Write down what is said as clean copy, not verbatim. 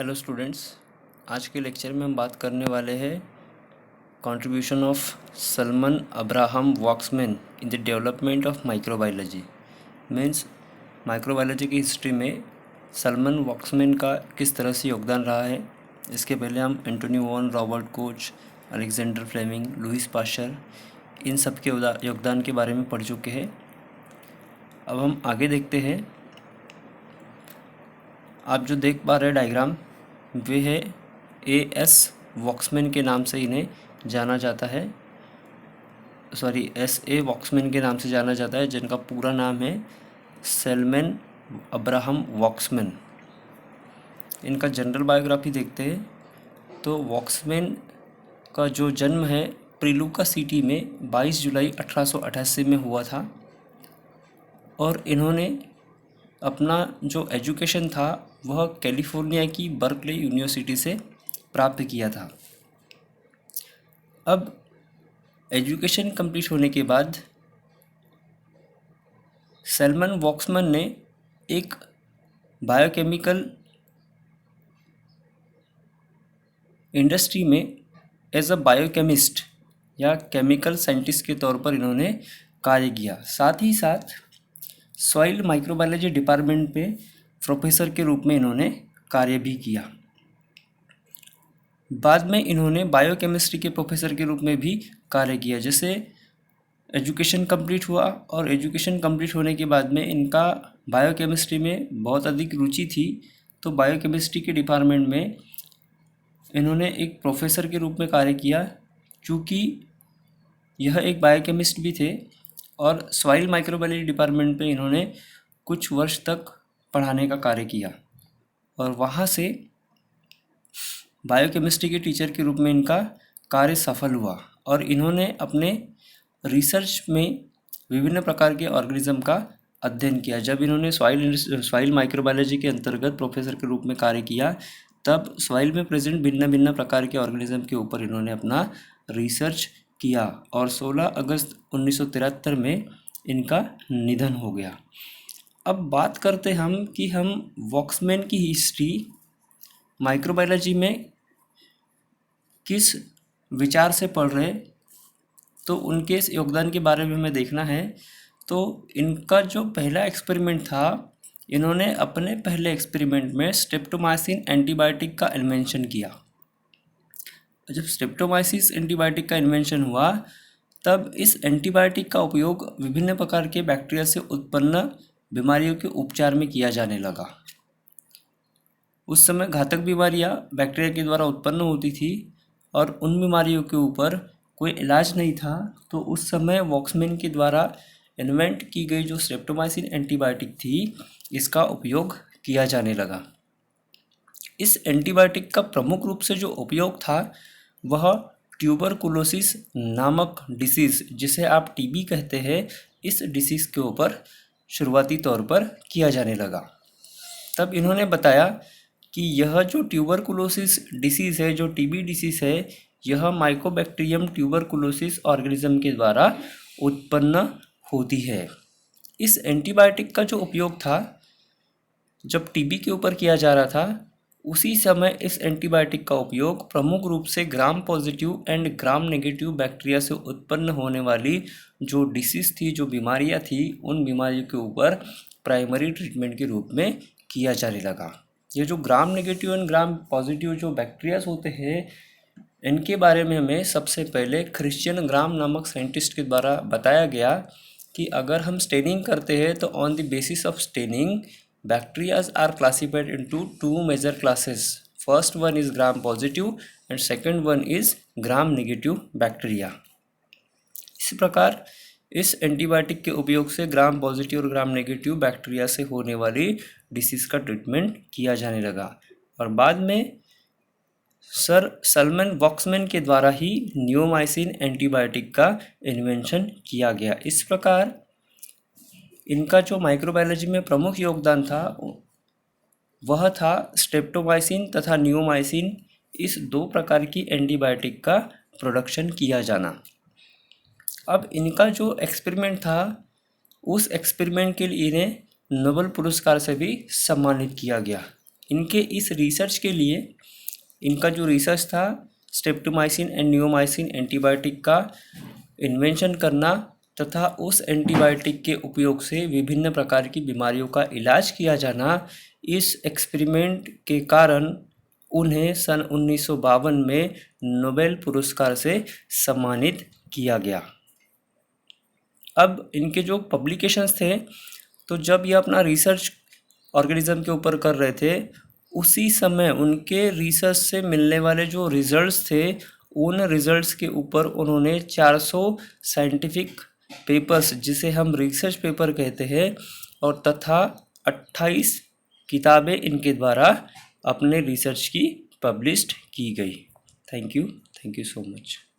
Hello students, आज के lecture में हम बात करने वाले हैं contribution of Salomon Abraham Voxman in the development of microbiology. Means microbiology की हिस्ट्री में सलमन वॉक्समैन का किस तरह से योगदान रहा है। इसके पहले हम Antonie van, Robert Koch, Alexander Fleming, Louis Pasteur, इन सब के योगदान के बारे में पढ़ चुके हैं। अब हम आगे देखते हैं। आप जो देख पा रहे हैं डायग्राम, वे है A.S. वॉक्समैन के नाम से इन्हें जाना जाता है। S.A. वॉक्समैन के नाम से जाना जाता है, जिनका पूरा नाम है सलमन अब्राहम वॉक्समैन। इनका जनरल बायोग्राफी देखते हैं तो वॉक्समैन का जो जन्म है प्रिलुका सिटी में 22 जुलाई 1888 में हुआ था और इन्होंने अपना जो एजुकेशन था वह कैलिफोर्निया की बर्कले यूनिवर्सिटी से प्राप्त किया था। अब एजुकेशन कंप्लीट होने के बाद सलमन वॉक्समैन ने एक बायोकेमिकल इंडस्ट्री में एज अ बायोकेमिस्ट या केमिकल साइंटिस्ट के तौर पर इन्होंने कार्य किया। साथ ही साथ सॉइल माइक्रोबायोलॉजी डिपार्टमेंट में प्रोफेसर के रूप में इन्होंने कार्य भी किया। बाद में इन्होंने बायोकेमिस्ट्री के प्रोफेसर के रूप में भी कार्य किया। जैसे एजुकेशन कंप्लीट हुआ और एजुकेशन कंप्लीट होने के बाद में इनका बायोकेमिस्ट्री में बहुत अधिक रुचि थी, तो बायोकेमिस्ट्री के डिपार्टमेंट में इन्होंने एक प्रोफेसर के रूप में कार्य किया। चूँकि यह एक बायोकेमिस्ट भी थे और सॉइल माइक्रोबायोलॉजी डिपार्टमेंट पे इन्होंने कुछ वर्ष तक पढ़ाने का कार्य किया और वहाँ से बायोकेमिस्ट्री के टीचर के रूप में इनका कार्य सफल हुआ और इन्होंने अपने रिसर्च में विभिन्न प्रकार के ऑर्गेनिज्म का अध्ययन किया। जब इन्होंने सॉइल माइक्रोबायोलॉजी के अंतर्गत प्रोफेसर के रूप में कार्य किया, तब सॉइल में प्रेजेंट भिन्न भिन्न प्रकार के ऑर्गेनिज्म के ऊपर इन्होंने अपना रिसर्च किया और 16 अगस्त 1973 में इनका निधन हो गया। अब बात करते हम कि हम वॉक्समैन की हिस्ट्री माइक्रोबायोलॉजी में किस विचार से पढ़ रहे, तो उनके इस योगदान के बारे में हमें देखना है। तो इनका जो पहला एक्सपेरिमेंट था, इन्होंने अपने पहले एक्सपेरिमेंट में स्ट्रेप्टोमाइसिन एंटीबायोटिक का इन्वेंशन किया। जब स्ट्रेप्टोमाइसिस एंटीबायोटिक का इन्वेंशन हुआ, तब इस एंटीबायोटिक का उपयोग विभिन्न प्रकार के बैक्टीरिया से उत्पन्न बीमारियों के उपचार में किया जाने लगा। उस समय घातक बीमारियां बैक्टीरिया के द्वारा उत्पन्न होती थी और उन बीमारियों के ऊपर कोई इलाज नहीं था, तो उस समय वॉक्समैन के द्वारा इन्वेंट की गई जो स्ट्रेप्टोमाइसिन एंटीबायोटिक थी, इसका उपयोग किया जाने लगा। इस एंटीबायोटिक का प्रमुख रूप से जो उपयोग था वह ट्यूबरकुलोसिस नामक डिसीज़, जिसे आप टीबी कहते हैं, इस डिसीज़ के ऊपर शुरुआती तौर पर किया जाने लगा। तब इन्होंने बताया कि यह जो ट्यूबरकुलोसिस डिसीज़ है, जो टीबी डिसीज़ है, यह माइकोबैक्टीरियम ट्यूबरकुलोसिस ऑर्गेनिज्म के द्वारा उत्पन्न होती है। इस एंटीबायोटिक का जो उपयोग था, जब टीबी के ऊपर किया जा रहा था, उसी समय इस एंटीबायोटिक का उपयोग प्रमुख रूप से gram positive and gram negative bacteria से उत्पन्न होने वाली जो डिसीज़ थी, जो बीमारियां थी, उन बीमारियों के ऊपर प्राइमरी ट्रीटमेंट के रूप में किया जाने लगा। ये जो gram negative and gram positive जो बैक्टीरियाज होते हैं, इनके बारे में हमें सबसे पहले क्रिश्चियन ग्राम नामक साइंटिस्ट के द्वारा बताया गया कि अगर हम स्टेनिंग करते हैं तो on the basis of staining bacteria are classified into two major classes. First one is gram positive and second one is gram negative bacteria. इसी प्रकार इस एंटीबायोटिक के उपयोग से ग्राम पॉजिटिव और ग्राम नेगेटिव बैक्टीरिया से होने वाली डिसीज़ का ट्रीटमेंट किया जाने लगा और बाद में सर सलमन वॉक्समैन के द्वारा ही नियोमाइसिन एंटीबायोटिक का इन्वेंशन किया गया। इस प्रकार इनका जो माइक्रोबायोलॉजी में प्रमुख योगदान था वह था स्ट्रेप्टोमाइसिन तथा नियोमाइसिन, इस दो प्रकार की एंटीबायोटिक का प्रोडक्शन किया जाना। अब इनका जो एक्सपेरिमेंट था, उस एक्सपेरिमेंट के लिए इन्हें नोबेल पुरस्कार से भी सम्मानित किया गया। इनके इस रिसर्च के लिए इनका जो रिसर्च था स्ट्रेप्टोमाइसिन एंड नियोमाइसिन एंटीबायोटिक का इन्वेंशन करना तथा उस एंटीबायोटिक के उपयोग से विभिन्न प्रकार की बीमारियों का इलाज किया जाना, इस एक्सपेरिमेंट के कारण उन्हें सन 1952 में नोबेल पुरस्कार से सम्मानित किया गया। अब इनके जो पब्लिकेशंस थे, तो जब ये अपना रिसर्च ऑर्गेनिज्म के ऊपर कर रहे थे, उसी समय उनके रिसर्च से मिलने वाले जो रिजल्ट्स थे, उन रिजल्ट्स के ऊपर उन्होंने 400 साइंटिफिक पेपर्स, जिसे हम रिसर्च पेपर कहते हैं, और तथा 28 किताबें इनके द्वारा अपने रिसर्च की पब्लिश्ड की गई। Thank you so much.